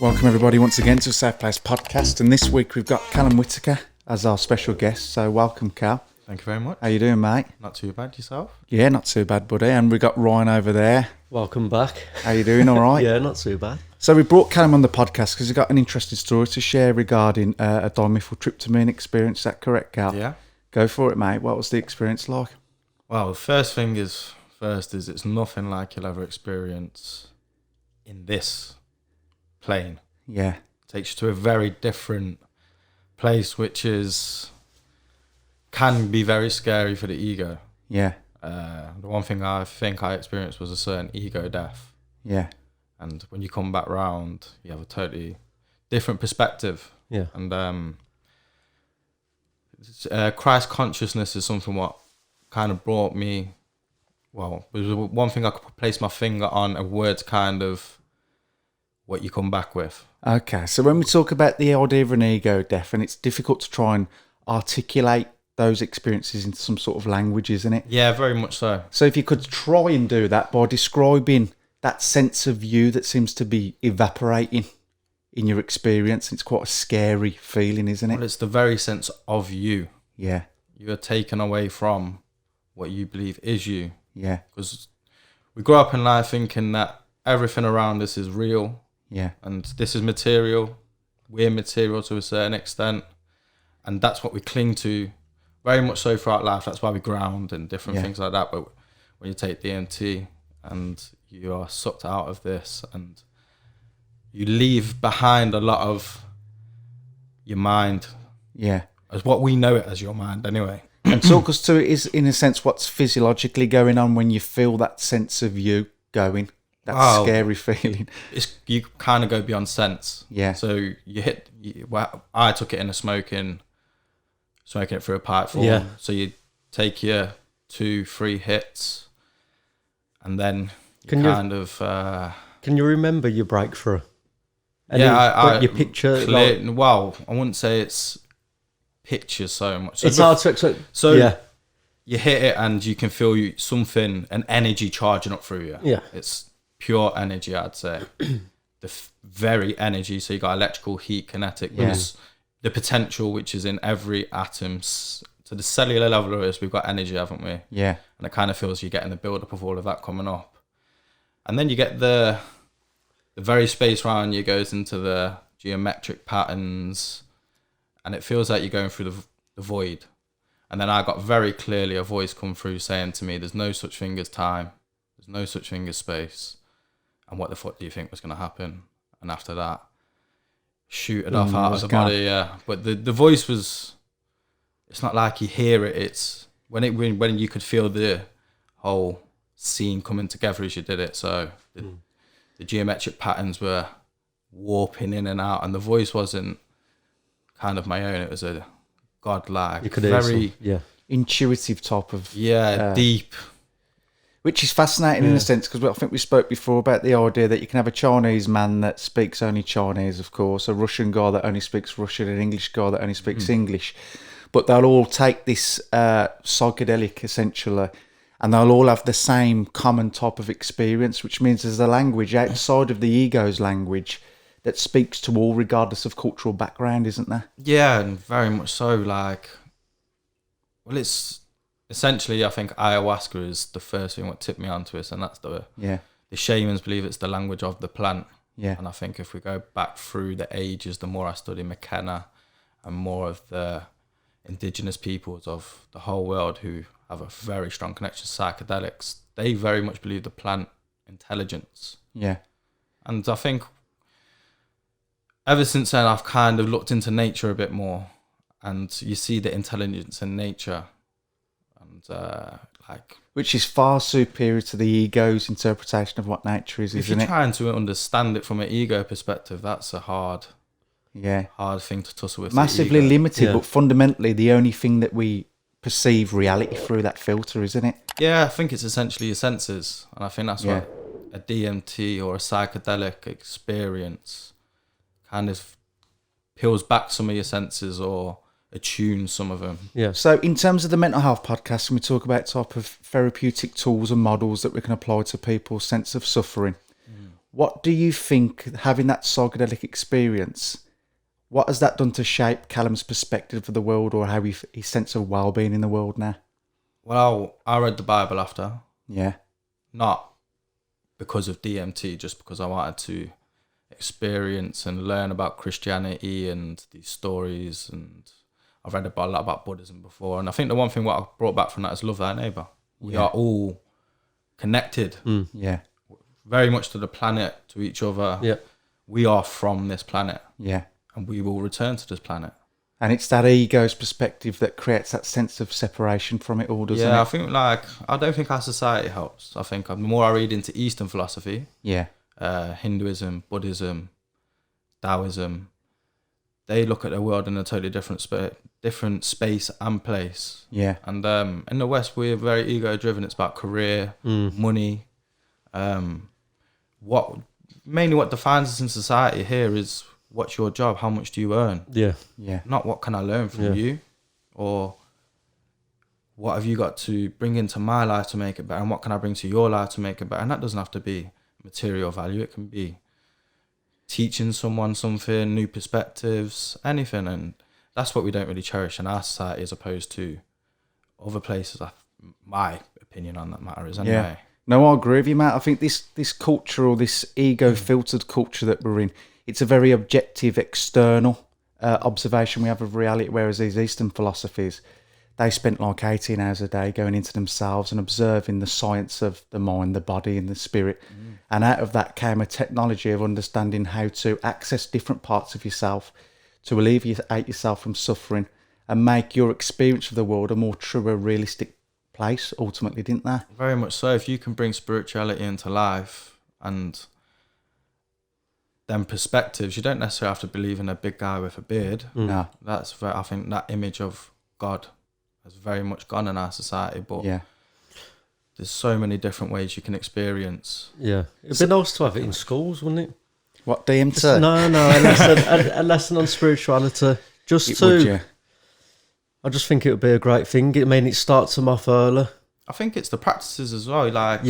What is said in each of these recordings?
Welcome everybody once again to a Safe Place podcast, and this week we've got Callum Whittaker as our special guest, so welcome Cal. Thank you very much. How you doing, mate? Not too bad, yourself? Yeah, not too bad, buddy. And we got Ryan over there. Welcome back. How you doing, all right? Yeah, not too bad. So we brought Callum on the podcast because he's got an interesting story to share regarding a dimethyltryptamine experience. Is that correct, Cal? Yeah. Go for it, mate. What was the experience like? Well, the first thing is it's nothing like you'll ever experience in this plane. Yeah. Takes you to a very different place, which can be very scary for the ego. Yeah. The one thing I think I experienced was a certain ego death. Yeah. And when you come back round, you have a totally different perspective. Yeah. And Christ consciousness is something what kind of brought me, well, it was one thing I could place my finger on, a word's kind of what you come back with. Okay, so when we talk about the idea of an ego death, and it's difficult to try and articulate those experiences into some sort of language, isn't it? Yeah, very much so. So if you could try and do that by describing that sense of you that seems to be evaporating in your experience, it's quite a scary feeling, isn't it? Well, it's the very sense of you. Yeah. You're taken away from what you believe is you. Yeah. Because we grow up in life thinking that everything around us is real. Yeah. And this is material. We're material to a certain extent. And that's what we cling to very much so throughout life. That's why we ground and different things like that. But when you take DMT and you are sucked out of this and you leave behind a lot of your mind. Yeah. As what we know it as your mind anyway. And talk us to it is, in a sense, what's physiologically going on when you feel that sense of you going. That scary feeling. You kind of go beyond sense. Yeah. So I took it in a smoking it through a pipe form. Yeah. So you take your 2-3 hits, and then Can you remember your breakthrough? I your picture. Well, I wouldn't say it's pictures so much. So it's hard to explain. So you hit it, and you can feel an energy charging up through you. Yeah. It's pure energy, I'd say. Very energy. So you got electrical, heat, kinetic. There's the potential, which is in every atom. To the cellular level of this, we've got energy, haven't we? Yeah. And it kind of feels you're getting the build-up of all of that coming up. And then you get the very space around you goes into the geometric patterns, and it feels like you're going through the void. And then I got very clearly a voice come through saying to me, there's no such thing as time. There's no such thing as space. And what the fuck do you think was going to happen? And after that, shoot it off out of the body, yeah. But the voice was, it's not like you hear it. It's when you could feel the whole scene coming together as you did it. So the geometric patterns were warping in and out, and the voice wasn't kind of my own. It was a godlike, very intuitive type of deep. Which is fascinating in a sense, because I think we spoke before about the idea that you can have a Chinese man that speaks only Chinese, of course, a Russian guy that only speaks Russian, an English guy that only speaks English, but they'll all take this psychedelic essentially, and they'll all have the same common type of experience, which means there's a language outside of the ego's language that speaks to all, regardless of cultural background, isn't there? Yeah, and very much so. It's essentially, I think ayahuasca is the first thing what tipped me onto it, and that's the shamans believe it's the language of the plant. Yeah. And I think if we go back through the ages, the more I study McKenna and more of the indigenous peoples of the whole world who have a very strong connection to psychedelics, they very much believe the plant intelligence. Yeah. And I think ever since then, I've kind of looked into nature a bit more, and you see the intelligence in nature. Which is far superior to the ego's interpretation of what nature is, isn't it? If you're trying to understand it from an ego perspective, that's a hard thing to tussle with. Massively limited, but fundamentally the only thing that we perceive reality through that filter, isn't it? Yeah, I think it's essentially your senses, and I think that's what a DMT or a psychedelic experience kind of peels back some of your senses or attune some of them. Yeah. So in terms of the mental health podcast, when we talk about type of therapeutic tools and models that we can apply to people's sense of suffering, What do you think, having that psychedelic experience, what has that done to shape Callum's perspective of the world, or how his sense of well-being in the world now? Well, I read the Bible after. Yeah. Not because of DMT, just because I wanted to experience and learn about Christianity and these stories. And I've read a lot about Buddhism before. And I think the one thing what I brought back from that is love thy neighbour. We are all connected. Yeah. Very much to the planet, to each other. Yeah. We are from this planet. Yeah. And we will return to this planet. And it's that ego's perspective that creates that sense of separation from it all, doesn't it? Yeah, I think I don't think our society helps. I think the more I read into Eastern philosophy, Yeah. Hinduism, Buddhism, Taoism, they look at the world in a totally different space and place. Yeah. And in the West, we're very ego-driven. It's about career, money. What defines us in society here is, what's your job? How much do you earn? Yeah. Yeah. Not what can I learn from you, or what have you got to bring into my life to make it better, and what can I bring to your life to make it better? And that doesn't have to be material value. It can be teaching someone something, new perspectives, anything. And that's what we don't really cherish in our society, as opposed to other places. My opinion on that matter is anyway. Yeah. No, I agree with you, Matt. I think this culture, or this ego-filtered culture that we're in, it's a very objective, external observation we have of reality, whereas these Eastern philosophies, they spent like 18 hours a day going into themselves and observing the science of the mind, the body and the spirit. And out of that came a technology of understanding how to access different parts of yourself, to alleviate yourself from suffering and make your experience of the world a more truer, realistic place, ultimately, didn't they? Very much so. If you can bring spirituality into life and them perspectives, you don't necessarily have to believe in a big guy with a beard. No. I think that image of God has very much gone in our society, but there's so many different ways you can experience. Yeah. It'd be nice to have it in schools, wouldn't it? What, DMT? No, a lesson on spirituality. I just think it would be a great thing. I mean, it starts them off early. I think it's the practices as well. Like,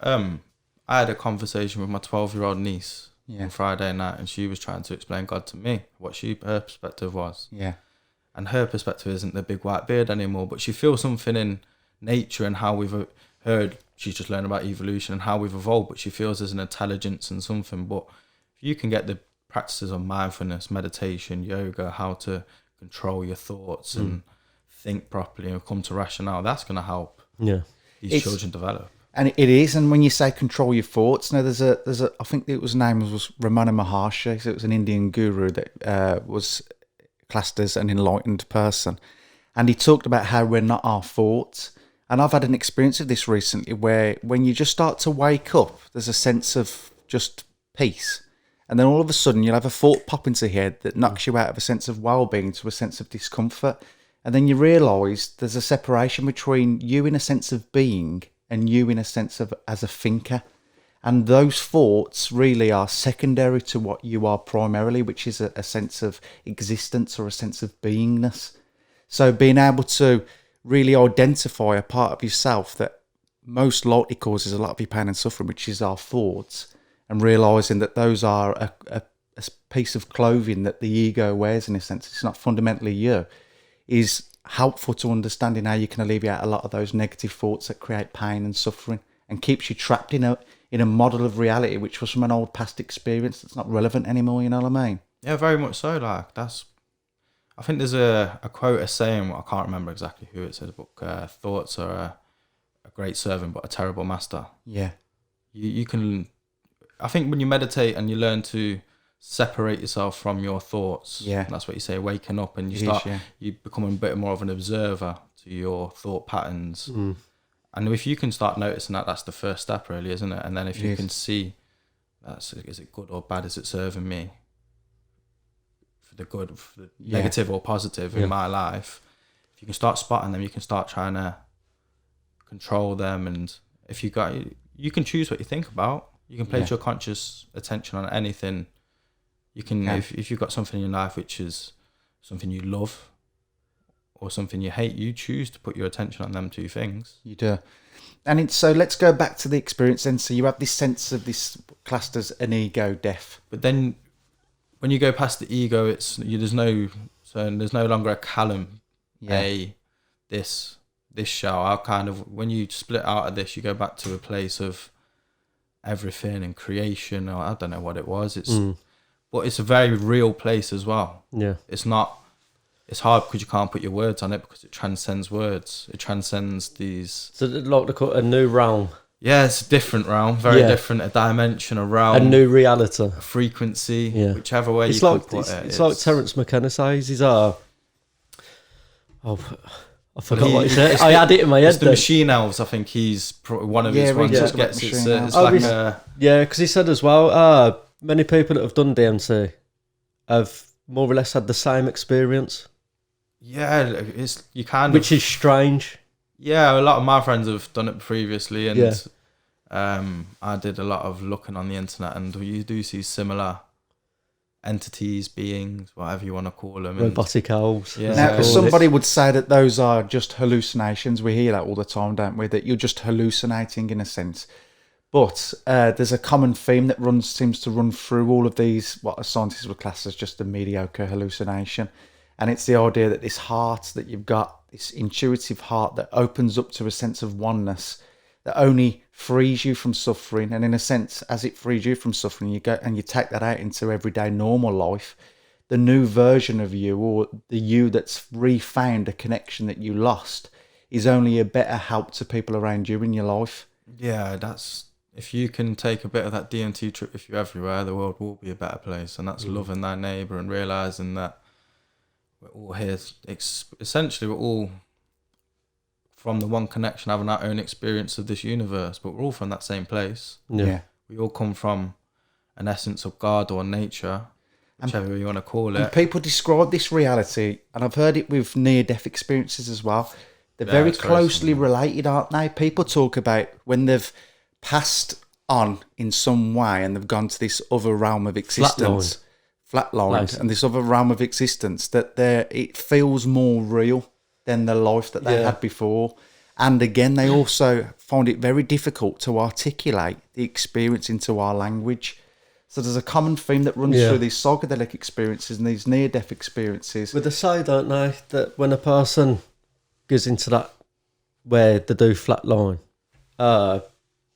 I had a conversation with my 12-year-old niece on Friday night, and she was trying to explain God to me, what her perspective was. Yeah. And her perspective isn't the big white beard anymore, but she feels something in nature and how we've heard. She's just learned about evolution and how we've evolved, but she feels there's an intelligence and something. But if you can get the practices of mindfulness, meditation, yoga, how to control your thoughts and think properly and come to rationale, that's going to help these children develop. And it is. And when you say control your thoughts, now there's a I think his name was Ramana Maharshi. So it was an Indian guru that was classed as an enlightened person, and he talked about how we're not our thoughts. And I've had an experience of this recently, where when you just start to wake up, there's a sense of just peace, and then all of a sudden you'll have a thought pop into your head that knocks you out of a sense of well-being to a sense of discomfort, and then you realise there's a separation between you in a sense of being and you in a sense of as a thinker. And those thoughts really are secondary to what you are primarily, which is a sense of existence or a sense of beingness. So being able to really identify a part of yourself that most likely causes a lot of your pain and suffering, which is our thoughts, and realising that those are a piece of clothing that the ego wears in a sense, it's not fundamentally you, is helpful to understanding how you can alleviate a lot of those negative thoughts that create pain and suffering and keeps you trapped in a model of reality which was from an old past experience that's not relevant anymore, you know what I mean? Yeah, very much so. Like, I think there's a quote, a saying, I can't remember exactly who it says, but thoughts are a great servant but a terrible master. Yeah. You can, I think when you meditate and you learn to separate yourself from your thoughts, that's what you say, waking up, and you become a bit more of an observer to your thought patterns. And if you can start noticing that, that's the first step really, isn't it? And then if you can see, is it good or bad, is it serving me for the good, for the negative or positive in my life, if you can start spotting them, you can start trying to control them. And if you can choose what you think about, you can place your conscious attention on anything. You can, if you've got something in your life which is something you love, or something you hate, you choose to put your attention on them two things. You do. And it's, so let's go back to the experience then. So you have this sense of this classed as an ego death. But then when you go past the ego, there's no longer a Callum, this shell. When you split out of this, you go back to a place of everything and creation, or I don't know what it was. But it's a very real place as well. Yeah. It's hard because you can't put your words on it because it transcends words. It transcends these. So like they call it a new realm. Yeah, it's a different realm, very different, a dimension, a realm. A new reality. A frequency, yeah. whichever way it's you like, can put it. It's like Terence McKenna says, I forgot what he said. I had it in my head. It's the Machine Elves, I think he's one of his ones that gets it. It's like yeah, because he said as well, many people that have done DMT have more or less had the same experience. Yeah, which is strange. Yeah, a lot of my friends have done it previously, and I did a lot of looking on the internet, and you do see similar entities, beings, whatever you want to call them. Robotic elves. Yeah. Now, somebody would say that those are just hallucinations. We hear that all the time, don't we? That you're just hallucinating in a sense. But there's a common theme that seems to run through all of these, what scientists would class as just a mediocre hallucination. And it's the idea that this heart that you've got, this intuitive heart that opens up to a sense of oneness that only frees you from suffering. And in a sense, as it frees you from suffering, you go and you take that out into everyday normal life. The new version of you, or the you that's refound a connection that you lost, is only a better help to people around you in your life. Yeah, if you can take a bit of that DMT trip with you everywhere, the world will be a better place. And that's loving thy neighbour and realising that we're all here. Essentially, we're all from the one connection, having our own experience of this universe, but we're all from that same place. Yeah. We all come from an essence of God or nature, whichever you want to call it. And people describe this reality, and I've heard it with near-death experiences as well. They're very closely related, aren't they? People talk about when they've passed on in some way and they've gone to this other realm of existence. Flatlined, and this other realm of existence, that it feels more real than the life that they had before. And again, they also find it very difficult to articulate the experience into our language. So there's a common theme that runs through these psychedelic experiences and these near-death experiences. But they say, don't they, that when a person goes into that where they do flatline,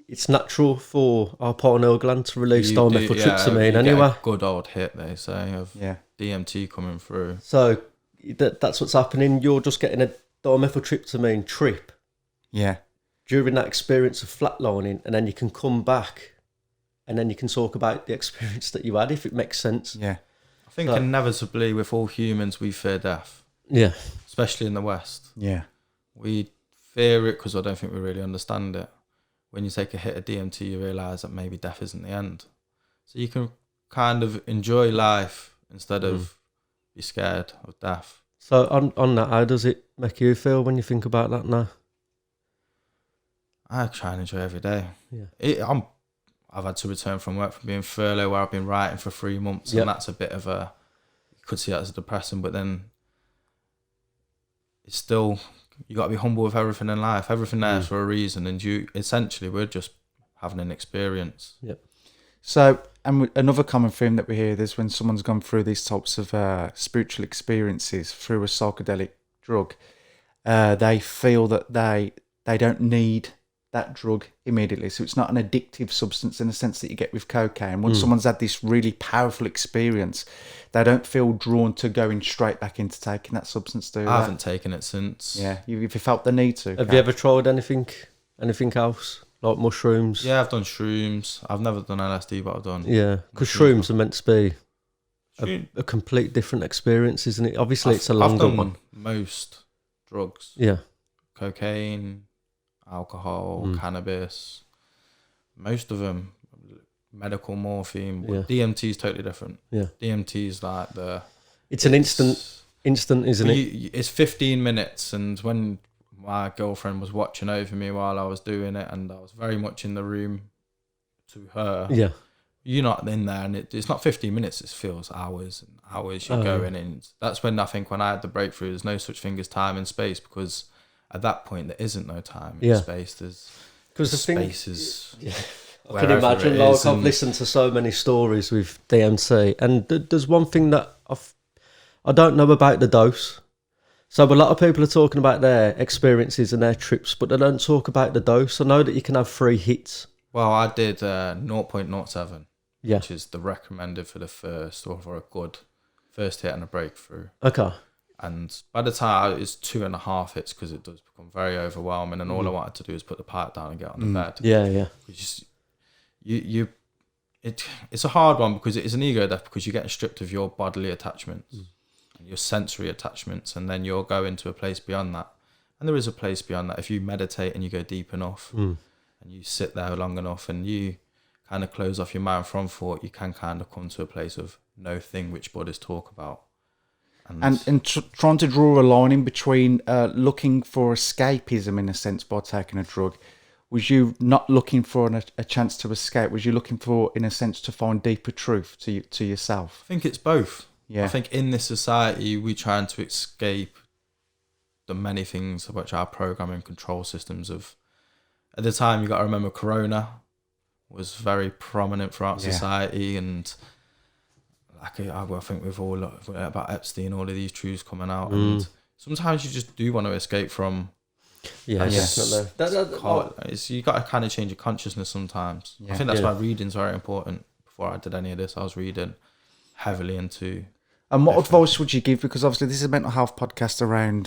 it's natural for our pineal gland to release dimethyltryptamine anyway. A good old hit, they say, of DMT coming through. So that's what's happening. You're just getting a dimethyltryptamine trip. Yeah. During that experience of flatlining, and then you can come back, and then you can talk about the experience that you had, if it makes sense. Yeah. I think inevitably with all humans, we fear death. Yeah. Especially in the West. Yeah. We fear it because I don't think we really understand it. When you take a hit of DMT, you realise that maybe death isn't the end. So you can kind of enjoy life instead of be scared of death. So on that, how does it make you feel when you think about that now? I try and enjoy every day. Yeah. I've had to return from work from being furloughed where I've been writing for 3 months, and that's a bit of you could see that as depressing, but then it's still, you got to be humble with everything in life. Everything there's for a reason, and we're just having an experience. Yep. So, and another common theme that we hear is when someone's gone through these types of spiritual experiences through a psychedelic drug, they feel that they don't need that drug immediately. So it's not an addictive substance in the sense that you get with cocaine. Once someone's had this really powerful experience, they don't feel drawn to going straight back into taking that substance, do they? I haven't taken it since. Yeah, you've felt the need to. Have you ever tried anything else? Like mushrooms? Yeah, I've done shrooms. I've never done LSD, but I've done... Yeah, because shrooms are meant to be a complete different experience, isn't it? Obviously, it's a longer one. Most drugs. Yeah. Cocaine, alcohol, cannabis. Most of them, medical morphine. Yeah. DMT is totally different. Yeah. DMT is like It's an instant, isn't it? It's 15 minutes, and when my girlfriend was watching over me while I was doing it, and I was very much in the room to her. Yeah. you're not in there, and it's not 15 minutes. It feels hours and hours. You're going in. That's when I think when I had the breakthrough, there's no such thing as time and space, because at that point there isn't no time and space. Because the space is. Yeah. I can imagine. Like, I've listened to so many stories with DMT, and there's one thing that I don't know about the dose. So a lot of people are talking about their experiences and their trips, but they don't talk about the dose. I know that you can have 3 hits. Well, I did 0.07, which is the recommended for the first, or for a good first hit and a breakthrough. Okay. And by the time it's 2.5 hits, because it does become very overwhelming, and all I wanted to do is put the pipe down and get on the bed. Yeah. It's a hard one, because it is an ego death, because you're getting stripped of your bodily attachments and your sensory attachments, and then you'll go into a place beyond that. And there is a place beyond that if you meditate and you go deep enough and you sit there long enough and you kind of close off your mind from thought, you can kind of come to a place of no thing, which Buddhists talk about. And trying to draw a line in between looking for escapism, in a sense, by taking a drug. Was you not looking for a chance to escape? Was you looking for, in a sense, to find deeper truth to yourself? I think it's both. Yeah. I think in this society, we're trying to escape the many things which our programming control systems of. At the time, you got to remember, Corona was very prominent throughout society, and like I think we've all looked about Epstein, all of these truths coming out, and sometimes you just do want to escape from. Yeah, definitely. You got to kind of change your consciousness sometimes. I think that's why reading's very important. Before I did any of this, I was reading heavily into. And what advice would you give? Because obviously this is a mental health podcast around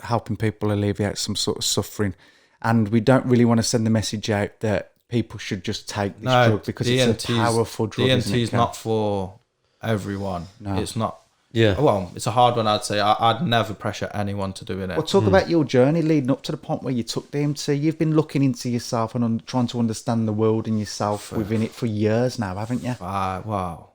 helping people alleviate some sort of suffering, and we don't really want to send the message out that people should just take this drug, because it's a powerful drug. DMT is not for everyone. No. It's not. Yeah. Well, it's a hard one, I'd say. I'd never pressure anyone to doing it. Well, talk about your journey leading up to the point where you took DMT. You've been looking into yourself and trying to understand the world and yourself within it for years now, haven't you? Wow.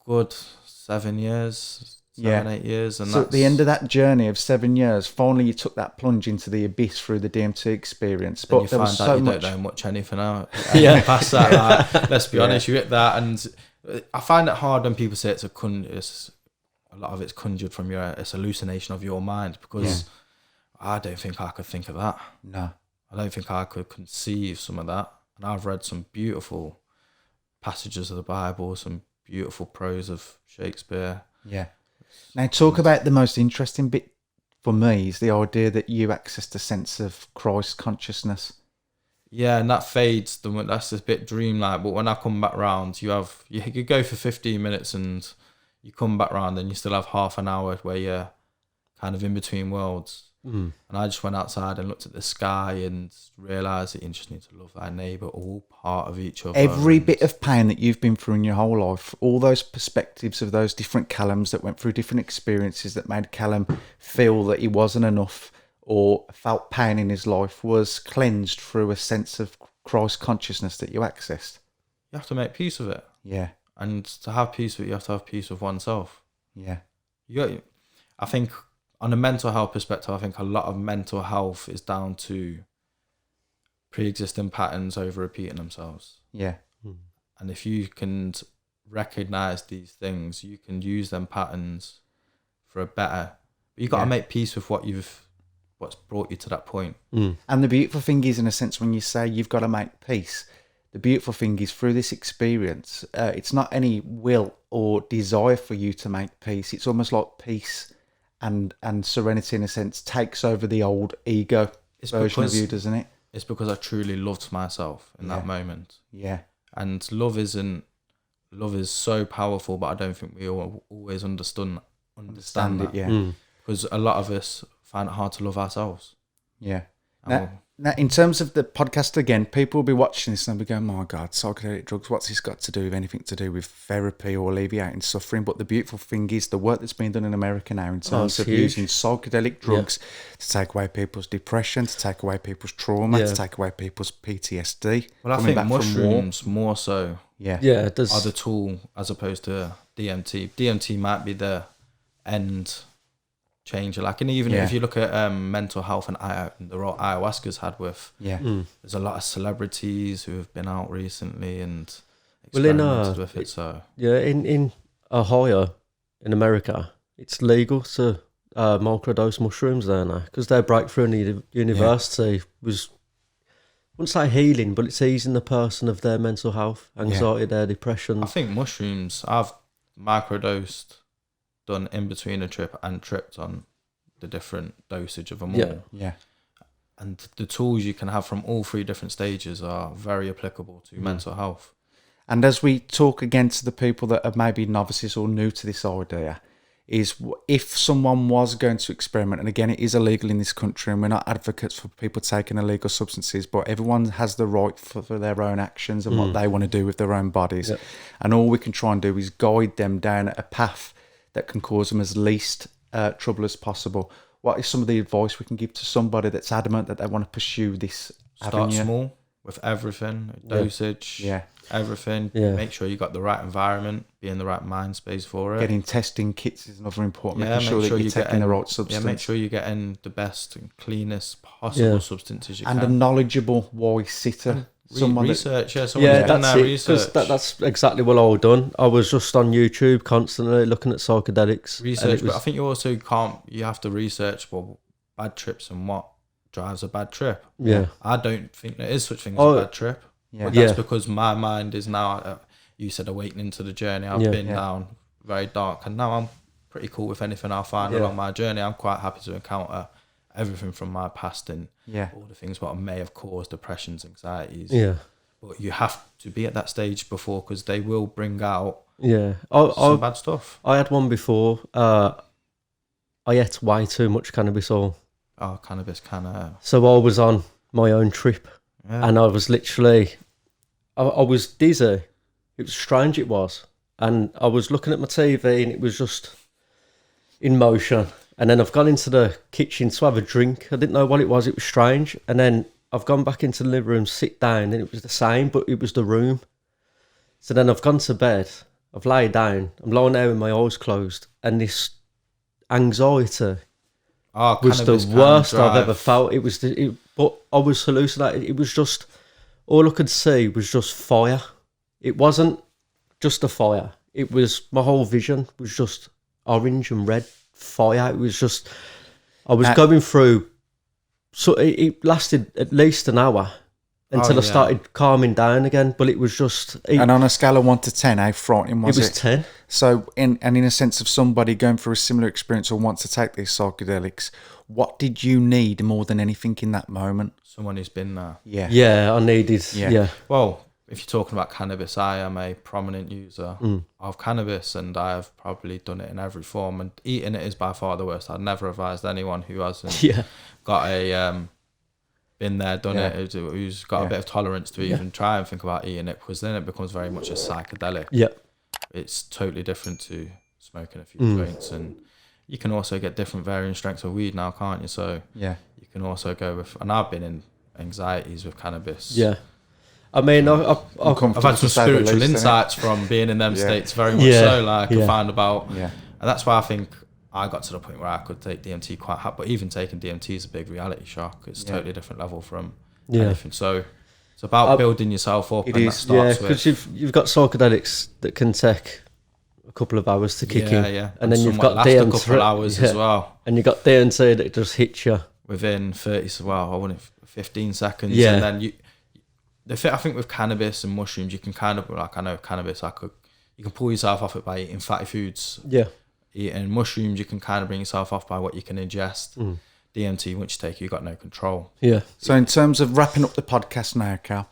Good 7 years, 8 years. And so at the end of that journey of 7 years, finally you took that plunge into the abyss through the DMT experience. But there was so much. Don't know much anything out. Past that, let's be honest, you hit that, and I find it hard when people say a lot of it's conjured from it's hallucination of your mind, because I don't think I could think of that. No. I don't think I could conceive some of that. And I've read some beautiful passages of the Bible, some beautiful prose of Shakespeare. Yeah. Now talk about the most interesting bit for me is the idea that you accessed a sense of Christ consciousness. Yeah, and that fades. That's a bit dreamlike. But when I come back round, you go for 15 minutes and you come back round and you still have half an hour where you're kind of in between worlds. And I just went outside and looked at the sky and realised that you just need to love thy neighbour, all part of each other. Every bit of pain that you've been through in your whole life, all those perspectives of those different Callums that went through different experiences that made Callum feel that he wasn't enough or felt pain in his life, was cleansed through a sense of Christ consciousness that you accessed. You have to make peace with it. Yeah. And to have peace with it, you have to have peace with oneself. Yeah. I think on a mental health perspective, I think a lot of mental health is down to pre-existing patterns over repeating themselves. Yeah. And if you can recognise these things, you can use them patterns for a better. But you've got to make peace with what's brought you to that point. And the beautiful thing is, in a sense, when you say you've got to make peace, the beautiful thing is through this experience, it's not any will or desire for you to make peace. It's almost like peace and serenity, in a sense, takes over the old ego version of you, doesn't it? It's because I truly loved myself in that moment. Yeah. And love is so powerful, but I don't think we always understand that. it, yeah. Because a lot of us find it hard to love ourselves. Yeah. Now, in terms of the podcast, again, people will be watching this and they'll be going, my God, psychedelic drugs, what's this got to do with anything to do with therapy or alleviating suffering? But the beautiful thing is the work that's been done in America now in terms of using psychedelic drugs to take away people's depression, to take away people's trauma, to take away people's PTSD. Well, I think mushrooms more so are the tool as opposed to DMT. DMT might be the end changer. Like, and even if you look at mental health and the role ayahuasca's had with, there's a lot of celebrities who have been out recently, and experimented with it. So in Ohio, in America, it's legal to microdose mushrooms there now because their breakthrough in the university was, I wouldn't say healing, but it's easing the person of their mental health, anxiety, their depression. I think mushrooms, I've microdosed, done in between a trip and tripped on the different dosage of them all. Yeah. And the tools you can have from all three different stages are very applicable to mental health. And as we talk again to the people that are maybe novices or new to this idea, is if someone was going to experiment, and again, it is illegal in this country, and we're not advocates for people taking illegal substances, but everyone has the right for their own actions and what they want to do with their own bodies. Yep. And all we can try and do is guide them down a path that can cause them as least trouble as possible. What is some of the advice we can give to somebody that's adamant that they want to pursue this avenue? Start small with everything, dosage, everything. Yeah. Make sure you got the right environment, be in the right mind space for it. Getting testing kits is another important. Yeah, making sure that you're taking the right substance. Yeah, make sure you're getting the best and cleanest possible substances you can. And a knowledgeable wise sitter. Someone research, someone done their research. That's exactly what I've done. I was just on YouTube constantly looking at psychedelics. Research, but I think you also you have to research bad trips and what drives a bad trip. Yeah. I don't think there is such thing as a bad trip. Yeah. But that's because my mind is now, you said awakening to the journey. I've been down very dark, and now I'm pretty cool with anything I find along my journey. I'm quite happy to encounter everything from my past and all the things what may have caused depressions, anxieties. Yeah. But you have to be at that stage before, because they will bring out some bad stuff. I had one before. I ate way too much cannabis oil. Oh, cannabis kind of... So I was on my own trip and I was literally... I was dizzy. It was strange, it was. And I was looking at my TV and it was just in motion. And then I've gone into the kitchen to have a drink. I didn't know what it was. It was strange. And then I've gone back into the living room, sit down, and it was the same, but it was the room. So then I've gone to bed. I've laid down. I'm lying there with my eyes closed. And this anxiety was the worst I've ever felt. It was, but I was hallucinating. It was just, all I could see was just fire. It wasn't just a fire. It was, my whole vision was just orange and red fire. It was just, I was going through, so it lasted at least an hour until I started calming down again, but it was just... and on a scale of 1 to 10, how frightening was it? It was 10. So, in a sense of somebody going through a similar experience or wants to take these psychedelics, what did you need more than anything in that moment? Someone who's been there. Yeah, I needed... Yeah. Well, if you're talking about cannabis, I am a prominent user of cannabis, and I have probably done it in every form, and eating it is by far the worst. I'd never advise anyone who hasn't got a... been there, done it, who's got a bit of tolerance to even try and think about eating it, because then it becomes very much a psychedelic. Yeah. It's totally different to smoking a few joints, and you can also get different varying strengths of weed now, can't you? So you can also go with, and I've been in anxieties with cannabis. Yeah. I mean, I've had some spiritual insights from being in them states, very much so, like I found about, and that's why I think I got to the point where I could take DMT quite hard, but even taking DMT is a big reality shock. It's a totally different level from anything. So it's about building yourself up, and that starts with... because you've got psychedelics that can take a couple of hours to kick in. And then you've got DMT... a couple of hours as well. And you've got DMT that just hits you. Within 15 seconds. Yeah. And then I think with cannabis and mushrooms, you can kind of, like, I know cannabis, you can pull yourself off it by eating fatty foods. Yeah. Eating mushrooms, you can kind of bring yourself off by what you can ingest. DMT, once you take, you've got no control. Yeah. So in terms of wrapping up the podcast now, Cal,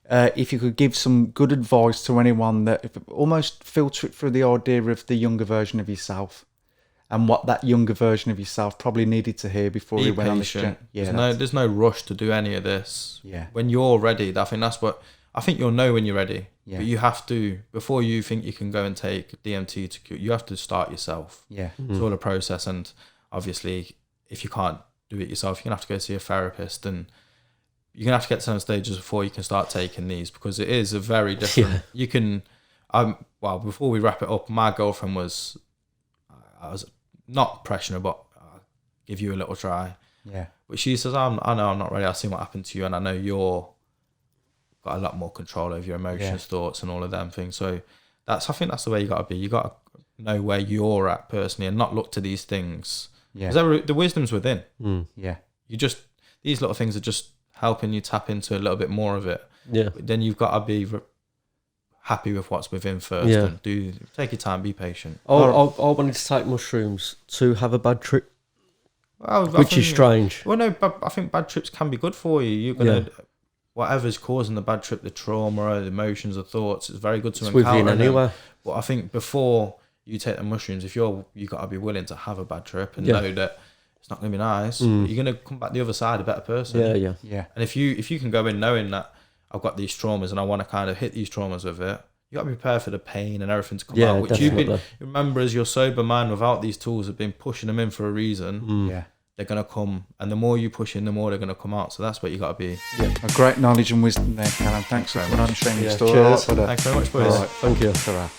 if you could give some good advice to anyone that almost filter it through the idea of the younger version of yourself and what that younger version of yourself probably needed to hear before he went on this journey. There's no rush to do any of this. Yeah. When you're ready, I think you'll know when you're ready. Yeah. But you have to, before you think you can go and take DMT you have to start yourself. Yeah. It's all a process, and obviously if you can't do it yourself, you're gonna have to go see a therapist, and you're gonna have to get to some stages before you can start taking these, because it is a very different you can before we wrap it up, my girlfriend I was not pressuring her, but I'll give you a little try. Yeah. But she says, I know I'm not ready. I've seen what happened to you, and I know you're got a lot more control over your emotions, thoughts, and all of them things. So I think that's the way you got to be. You got to know where you're at personally, and not look to these things. Yeah, because the wisdom's within. Yeah, these little things are just helping you tap into a little bit more of it. Yeah. But then you've got to be happy with what's within first, and take your time, be patient. I wanted to take mushrooms to have a bad trip, which is strange. Well, no, but I think bad trips can be good for you. You're gonna whatever's causing the bad trip, the trauma, or the emotions, or thoughts, it's very good to encounter within anyway. But I think before you take the mushrooms, if you got to be willing to have a bad trip and know that it's not going to be nice, but you're going to come back the other side a better person. Yeah. And if you can go in knowing that I've got these traumas and I want to kind of hit these traumas with it, you got to be prepared for the pain and everything to come out. Which definitely. Remember, as your sober mind, without these tools, have been pushing them in for a reason. They're going to come, and the more you push in, the more they're going to come out. So that's what you got to be. A great knowledge and wisdom there, Callum. Thanks very much. Sharing your story. Cheers. Thanks very much, boys. Right, thank you. Ta-ra.